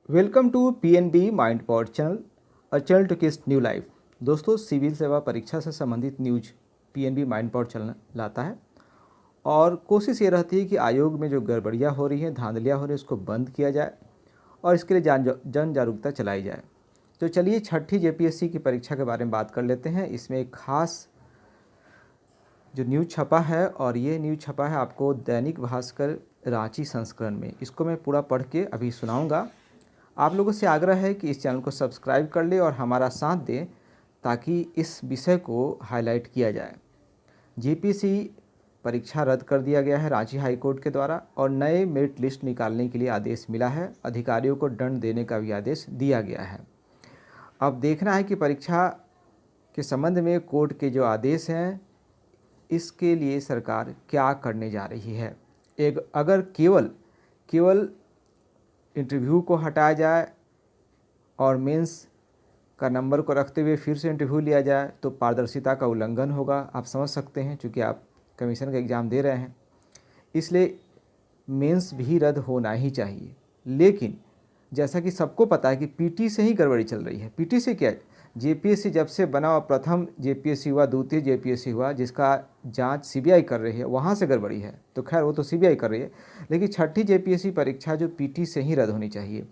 Welcome to PNB mind pod channel, a channel to kiss new life. दोस्तों, civil सेवा परीक्षा से संबंधित news PNB mind pod channel लाता है और कोशिश ये रहती है कि आयोग में जो गड़बड़ियाँ हो रही हैं, धांधलियाँ हो रही हैं, उसको बंद किया जाए और इसके लिए जन जागरूकता चलाई जाए। तो चलिए छठी जेपीएससी की परीक्षा के बारे में बात कर लेते हैं। इसमें एक खास जो न्यूज़ छपा है और ये न्यूज़ छपा है आपको दैनिक भास्कर रांची संस्करण में। इसको मैं पूरा पढ़ के अभी सुनाऊंगा। आप लोगों से आग्रह है कि इस चैनल को सब्सक्राइब कर ले और हमारा साथ दें ताकि इस विषय को हाईलाइट किया जाए। जेपीएससी परीक्षा रद्द कर दिया गया है रांची हाई कोर्ट के द्वारा और नए मेरिट लिस्ट निकालने के लिए आदेश मिला है। अधिकारियों को दंड देने का भी आदेश दिया गया है। अब देखना है कि परीक्षा के संबंध में कोर्ट के जो आदेश हैं इसके लिए सरकार क्या करने जा रही है। अगर केवल इंटरव्यू को हटाया जाए और मेंस का नंबर को रखते हुए फिर से इंटरव्यू लिया जाए तो पारदर्शिता का उल्लंघन होगा। आप समझ सकते हैं, चूँकि आप कमीशन का एग्ज़ाम दे रहे हैं, इसलिए मेंस भी रद्द होना ही चाहिए। लेकिन जैसा कि सबको पता है कि पीटी से ही गड़बड़ी चल रही है। पीटी से क्या है? जेपीएससी जब से बना और प्रथम जेपीएससी हुआ, द्वितीय जेपीएससी हुआ, जिसका जांच सीबीआई कर रही है, वहाँ से गड़बड़ी है। तो खैर वो तो सीबीआई कर रही है, लेकिन छठी जेपीएससी परीक्षा जो पीटी से ही रद्द होनी चाहिए।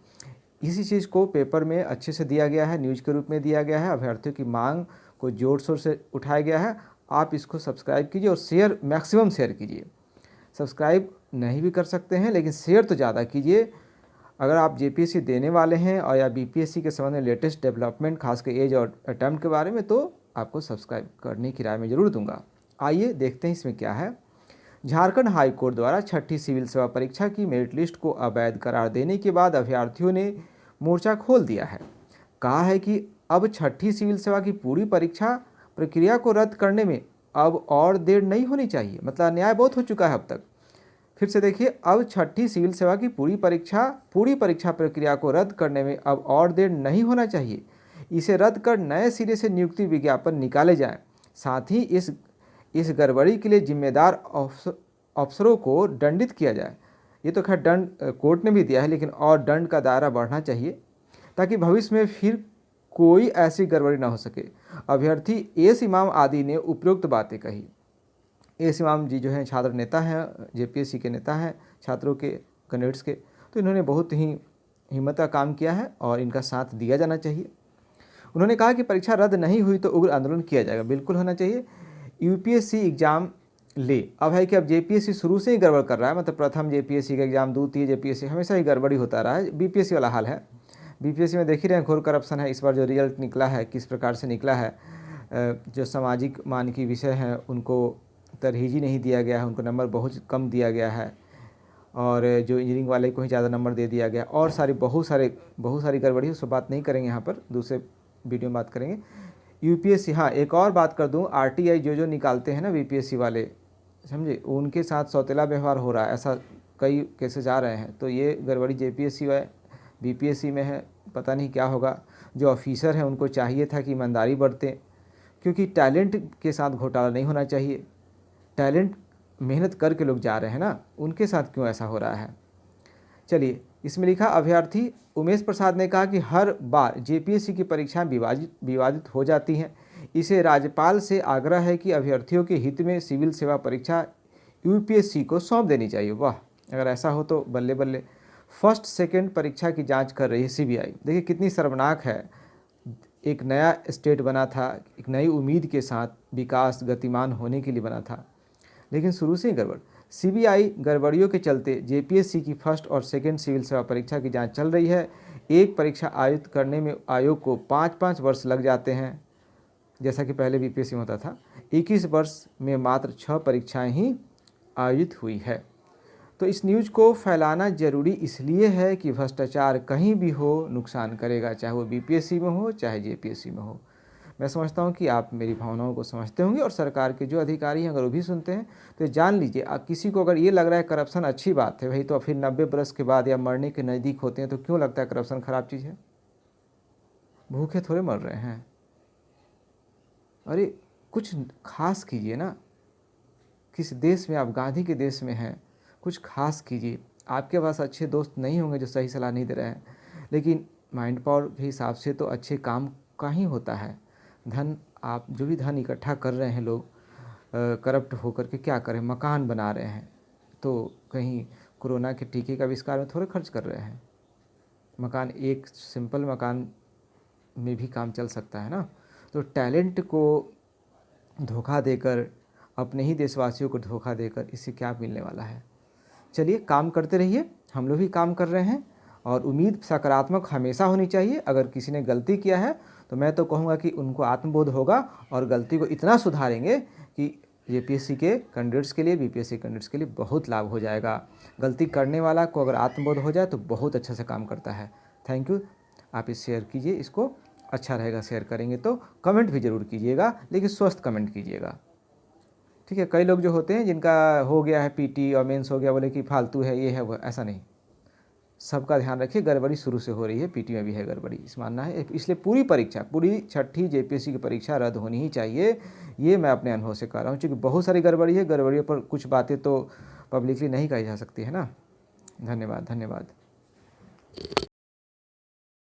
इसी चीज़ को पेपर में अच्छे से दिया गया है, न्यूज़ के रूप में दिया गया है। अभ्यर्थियों की मांग को जोर शोर से उठाया गया है। आप इसको सब्सक्राइब कीजिए और शेयर, मैक्सिमम शेयर कीजिए। सब्सक्राइब नहीं भी कर सकते हैं, लेकिन शेयर तो ज़्यादा कीजिए। अगर आप जेपीएससी देने वाले हैं और या बीपीएससी के संबंध में लेटेस्ट डेवलपमेंट, खासकर एज और अटैम्प्ट के बारे में, तो आपको सब्सक्राइब करने की राय मैं ज़रूर दूंगा। आइए देखते हैं इसमें क्या है। झारखंड हाई कोर्ट द्वारा छठी सिविल सेवा परीक्षा की मेरिट लिस्ट को अवैध करार देने के बाद अभ्यर्थियों ने मोर्चा खोल दिया है। कहा है कि अब छठी सिविल सेवा की पूरी परीक्षा प्रक्रिया को रद्द करने में अब और देर नहीं होनी चाहिए। मतलब अन्याय बहुत हो चुका है अब तक। फिर से देखिए, अब छठी सिविल सेवा की पूरी परीक्षा प्रक्रिया को रद्द करने में अब और देर नहीं होना चाहिए। इसे रद्द कर नए सिरे से नियुक्ति विज्ञापन निकाले जाएं। साथ ही इस गड़बड़ी के लिए जिम्मेदार अफसरों को दंडित किया जाए। ये तो खैर दंड कोर्ट ने भी दिया है, लेकिन और दंड का दायरा बढ़ना चाहिए ताकि भविष्य में फिर कोई ऐसी गड़बड़ी ना हो सके। अभ्यर्थी एस इमाम आदि ने उपरोक्त बातें कही। एस इमाम जी जो हैं छात्र नेता हैं, जेपीएससी के नेता हैं, छात्रों के, कैंडिडेट्स के। तो इन्होंने बहुत ही हिम्मत का काम किया है और इनका साथ दिया जाना चाहिए। उन्होंने कहा कि परीक्षा रद्द नहीं हुई तो उग्र आंदोलन किया जाएगा। बिल्कुल होना चाहिए। यूपीएससी एग्ज़ाम ले, अब है कि अब जेपीएससी शुरू से ही गड़बड़ कर रहा है। मतलब प्रथम जेपीएससी का एग्ज़ाम, द्वितीय जेपीएससी, हमेशा ही गड़बड़ी होता रहा है। बीपीएससी वाला हाल है। बीपीएससी में देख ही रहे हैं, घोर करप्शन है। इस बार जो रिजल्ट निकला है किस प्रकार से निकला है। जो सामाजिक मानकीय विषय हैं उनको तरजीह नहीं दिया गया है, उनको नंबर बहुत कम दिया गया है और जो इंजीनियरिंग वाले को ही ज़्यादा नंबर दे दिया गया और बहुत सारी गड़बड़ी है। उस पर बात नहीं करेंगे, यहाँ पर दूसरे वीडियो में बात करेंगे। यूपीएससी, हाँ एक और बात कर दूँ, आरटीआई जो निकालते हैं ना बीपीएससी वाले, समझे, उनके साथ सौतेला व्यवहार हो रहा है। ऐसा कई केसेस आ रहे हैं। तो ये गड़बड़ी जेपीएससी व बीपीएससी में है। पता नहीं क्या होगा। जो ऑफिसर हैं उनको चाहिए था कि ईमानदारी बरतें, क्योंकि टैलेंट के साथ घोटाला नहीं होना चाहिए। टैलेंट, मेहनत करके लोग जा रहे हैं ना, उनके साथ क्यों ऐसा हो रहा है। चलिए, इसमें लिखा, अभ्यर्थी उमेश प्रसाद ने कहा कि हर बार जेपीएससी की परीक्षाएं विवादित हो जाती हैं। इसे राज्यपाल से आग्रह है कि अभ्यर्थियों के हित में सिविल सेवा परीक्षा यूपीएससी को सौंप देनी चाहिए। वाह, अगर ऐसा हो तो बल्ले बल्ले। फर्स्ट सेकंड परीक्षा की जांच कर रही है सीबीआई। देखिए कितनी शर्मनाक है। एक नया स्टेट बना था, एक नई उम्मीद के साथ विकास गतिमान होने के लिए बना था, लेकिन शुरू से ही गड़बड़। सीबीआई गड़बड़ियों के चलते जेपीएससी की फर्स्ट और सेकंड सिविल सेवा परीक्षा की जांच चल रही है। एक परीक्षा आयोजित करने में आयोग को 5-5 वर्ष लग जाते हैं, जैसा कि पहले बीपीएससी में होता था। 21 वर्ष में मात्र 6 परीक्षाएं ही आयोजित हुई है। तो इस न्यूज़ को फैलाना ज़रूरी इसलिए है कि भ्रष्टाचार कहीं भी हो नुकसान करेगा, चाहे वो बीपीएससी में हो चाहे जेपीएससी में हो। मैं समझता हूँ कि आप मेरी भावनाओं को समझते होंगे और सरकार के जो अधिकारी हैं अगर वो भी सुनते हैं तो जान लीजिए, किसी को अगर ये लग रहा है करप्शन अच्छी बात है, भाई तो फिर 90 बरस के बाद या मरने के नज़दीक होते हैं तो क्यों लगता है करप्शन ख़राब चीज़ है। भूखे थोड़े मर रहे हैं। अरे कुछ खास कीजिए ना। किस देश में आप? गांधी के देश में हैं। कुछ खास कीजिए। आपके पास अच्छे दोस्त नहीं होंगे जो सही सलाह नहीं दे रहे हैं, लेकिन माइंड पावर के हिसाब से तो अच्छे काम का ही होता है। धन, आप जो भी धन इकट्ठा कर रहे हैं लोग करप्ट होकर के क्या करें, मकान बना रहे हैं तो कहीं कोरोना के टीके का आविष्कार में थोड़े खर्च कर रहे हैं। मकान, एक सिंपल मकान में भी काम चल सकता है ना। तो टैलेंट को धोखा देकर, अपने ही देशवासियों को धोखा देकर इससे क्या मिलने वाला है। चलिए काम करते रहिए, हम लोग भी काम कर रहे हैं और उम्मीद सकारात्मक हमेशा होनी चाहिए। अगर किसी ने गलती किया है तो मैं तो कहूँगा कि उनको आत्मबोध होगा और गलती को इतना सुधारेंगे कि यूपीएससी के कैंडिडेट्स के लिए, बीपीएससी कैंडिडेट्स के लिए बहुत लाभ हो जाएगा। गलती करने वाला को अगर आत्मबोध हो जाए तो बहुत अच्छा से काम करता है। Thank you. आप इस शेयर कीजिए, इसको अच्छा रहेगा शेयर करेंगे तो। कमेंट भी ज़रूर कीजिएगा, लेकिन स्वस्थ कमेंट कीजिएगा, ठीक है। कई लोग जो होते हैं जिनका हो गया है पीटी और मेंस हो गया, बोले कि फालतू है, ये है वो, ऐसा नहीं। सबका ध्यान रखिए, गड़बड़ी शुरू से हो रही है, पीटी में भी है गड़बड़ी, इस मानना है। इसलिए पूरी परीक्षा, पूरी छठी जेपीएससी की परीक्षा रद्द होनी ही चाहिए, ये मैं अपने अनुभव से कह रहा हूँ। क्योंकि बहुत सारी गड़बड़ी है, गड़बड़ियों पर कुछ बातें तो पब्लिकली नहीं कही जा सकती है ना। धन्यवाद, धन्यवाद।